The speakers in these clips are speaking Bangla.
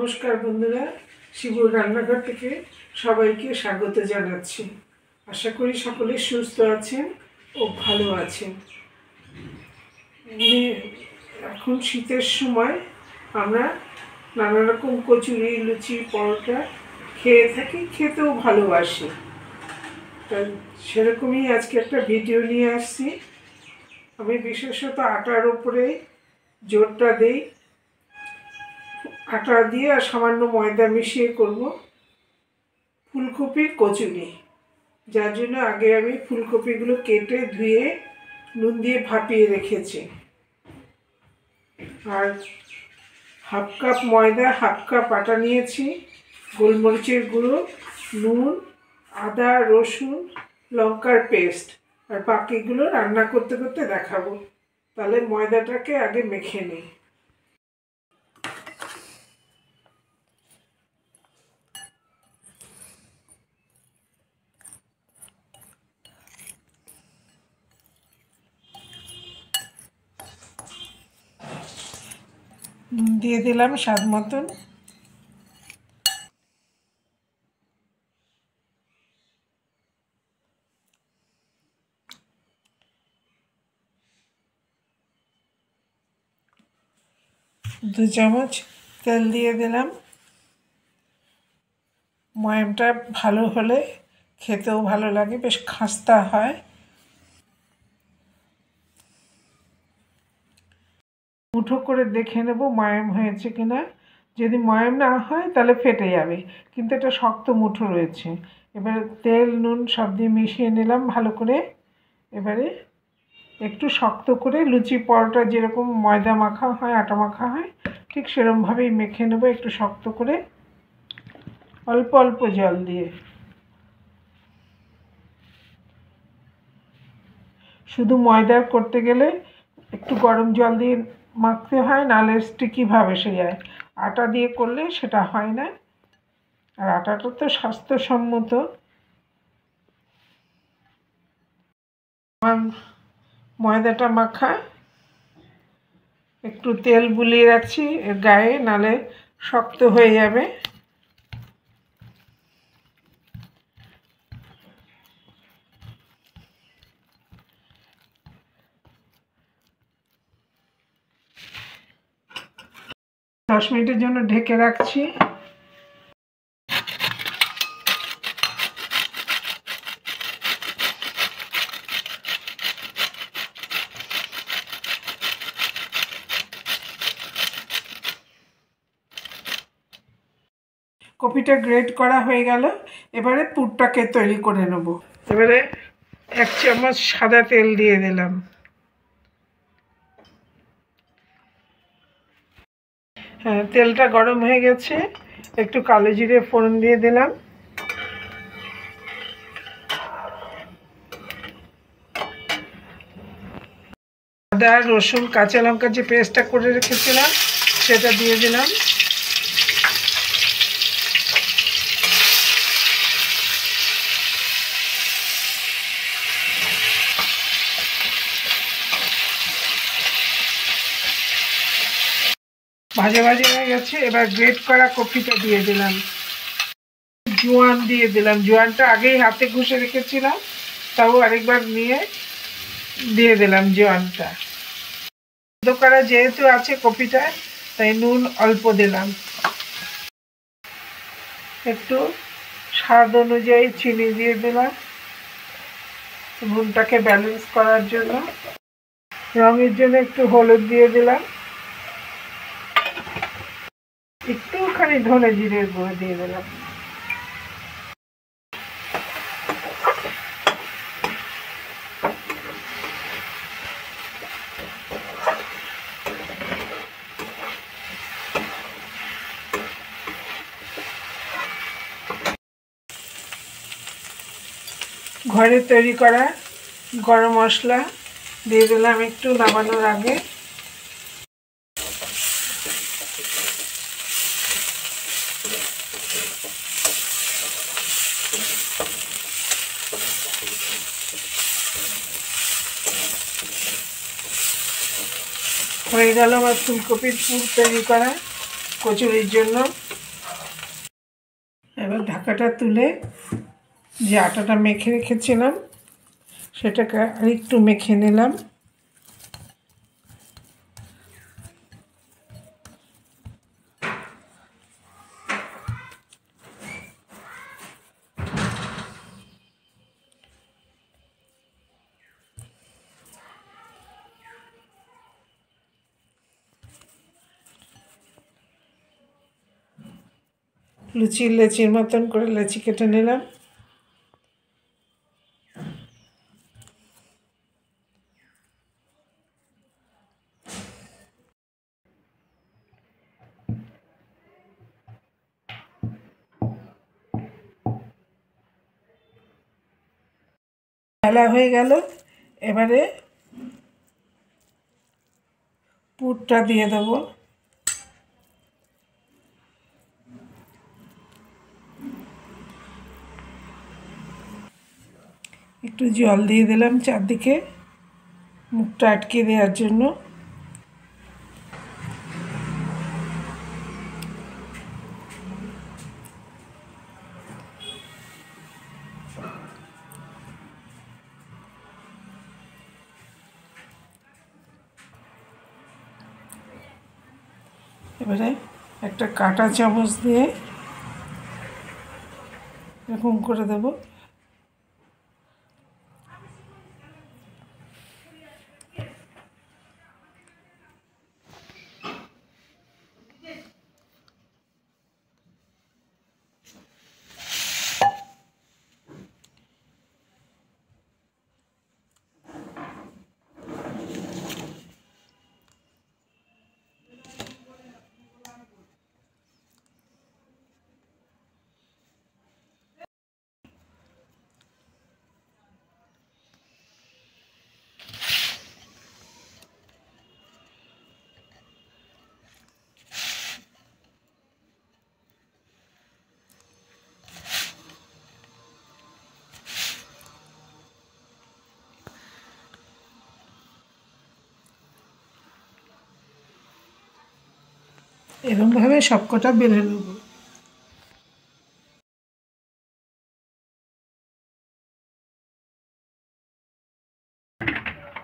নমস্কার বন্ধুরা, শিবুর রান্নাঘর থেকে সবাইকে স্বাগত জানাচ্ছি। আশা করি সকলে সুস্থ আছেন ও ভালো আছেন। এখন শীতের সময় আমরা নানা রকম কচুরি, লুচি, পরোটা খেয়ে থাকি, খেতেও ভালোবাসি। তাই সেরকমই আজকে একটা ভিডিও নিয়ে আসছি। আমি বিশেষত আটার উপরে জোরটা দিই। আটা দিয়ে আর সামান্য ময়দা মিশিয়ে করব ফুলকপির কচুরি, যার জন্য আগে আমি ফুলকপিগুলো কেটে ধুয়ে নুন দিয়ে ভাপিয়ে রেখেছি। আর হাফ কাপ ময়দা, হাফ কাপ আটা নিয়েছি, গোলমরিচের গুঁড়ো, নুন, আদা, রসুন, লঙ্কার পেস্ট। আর বাকিগুলো রান্না করতে করতে দেখাবো। তাহলে ময়দাটাকে আগে মেখে নিই। নুন দিয়ে দিলাম স্বাদ মতন। দু চামচ তেল দিয়ে দিলাম। ময়ামটা ভালো হলে খেতেও ভালো লাগে, বেশ খাস্তা হয়। মুঠো করে দেখে নেব ময়াম হয়েছে কিনা। যদি ময়াম না হয় তাহলে ফেটে যাবে, কিন্তু এটা শক্ত মুঠো রয়েছে। এবারে তেল, নুন সব দিয়ে মিশিয়ে নিলাম ভালো করে। এবারে একটু শক্ত করে লুচি, পরোটা যেরকম ময়দা মাখা হয়, আটা মাখা হয়, ঠিক সেরকমভাবেই মেখে নেব, একটু শক্ত করে, অল্প অল্প জল দিয়ে। শুধু ময়দার করতে গেলে একটু গরম জল দিয়ে মাখতে হয়, নাহলে স্টিকিভাবে এসে যায়। আটা দিয়ে করলে সেটা হয় না, আর আটাটা তো স্বাস্থ্যসম্মত। আমার ময়দাটা মাখা, একটু তেল বুলিয়ে রাখছি এর গায়ে, নাহলে শক্ত হয়ে যাবে। দশ মিনিটের জন্য ঢেকে রাখছি। কপিটা গ্রেট করা হয়ে গেল। এবারে পুরটাকে তৈরি করে নেব। এবারে 1 চামচ সাদা তেল দিয়ে দিলাম। হ্যাঁ, তেলটা গরম হয়ে গেছে। একটু কালো জিরে ফোড়ন দিয়ে দিলাম। আদা, রসুন, কাঁচা লঙ্কা যে পেস্টটা করে রেখেছিলাম সেটা দিয়ে দিলাম। ভাজা ভাজা হয়ে গেছে। এবার গ্রেট করা কপিটা দিয়ে দিলাম। জোয়ান দিয়ে দিলাম। জোয়ানটা আগেই হাতে ঘষে রেখেছিলাম, তাও আরেকবার নিয়ে দিয়ে দিলাম জোয়ানটা। সিদ্ধ করা যেহেতু আছে কপিটা, তাই নুন অল্প দিলাম। একটু স্বাদ অনুযায়ী চিনি দিয়ে দিলাম নুনটাকে ব্যালেন্স করার জন্য। রঙের জন্য একটু হলুদ দিয়ে দিলাম। একটুখানি ধনে জিরের গুঁড়ো দিয়ে দিলাম। ঘরে তৈরি করা গরম মশলা দিয়ে দিলাম একটু নামানোর আগে। হয়ে গেল আমার ফুলকপির পুর তৈরি করা কচুরির জন্য। এবার ঢাকাটা তুলে যে আটাটা মেখে রেখেছিলাম সেটাকে আরেকটু মেখে নিলাম। লেচির মতন করে লেচি কেটে নিলাম। বেলা হয়ে গেল, এবারে পুরটা দিয়ে দেবো। একটু জল দিয়ে দিলাম চারদিকে মুখটা আটকে দেওয়ার জন্য। এবারে একটা কাঁটা চামচ দিয়ে এরকম করে দেবো। এরকমভাবে সবকটা বেলে নেব।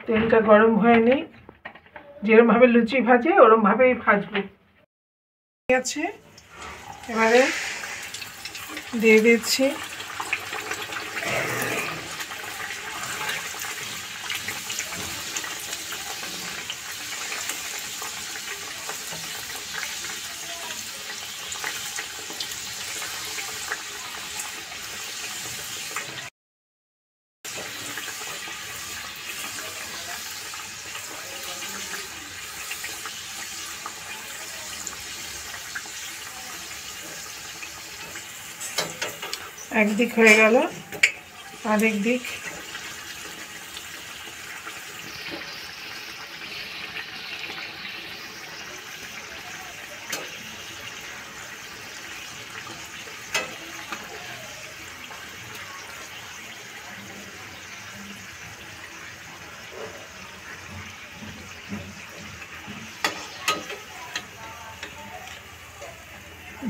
তেলটা গরম হয়নি, যেরকমভাবে লুচি ভাজে ওরকমভাবেই ভাজবো। ঠিক আছে, এবারে দিয়ে দিচ্ছি একদিক হয়ে গেল, আরেক দিক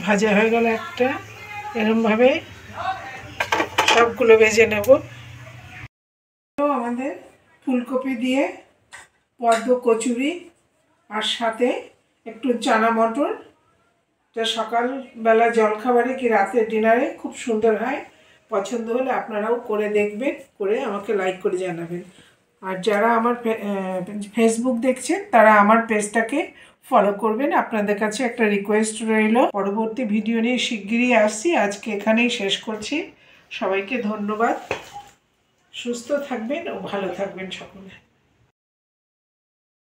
ভাজা হয়ে গেল একটা। এরকমভাবে সবগুলো ভেজে নেব। আমাদের ফুলকপি দিয়ে পদ্ম কচুরি আর সাথে একটু চানা মটর, এটা সকালবেলা জলখাবারে কি রাতের ডিনারে খুব সুন্দর হয়। পছন্দ হলে আপনারাও করে দেখবেন, করে আমাকে লাইক করে জানাবেন। আর যারা আমার ফেসবুক দেখছেন তারা আমার পেজটাকে ফলো করবেন। আপনাদের কাছে একটা রিকোয়েস্ট রইল। পরবর্তী ভিডিও নিয়ে শিগগিরই আসছি। আজকে এখানেই শেষ করছি। সবাইকে ধন্যবাদ। সুস্থ থাকবেন ও ভালো থাকবেন সকলে।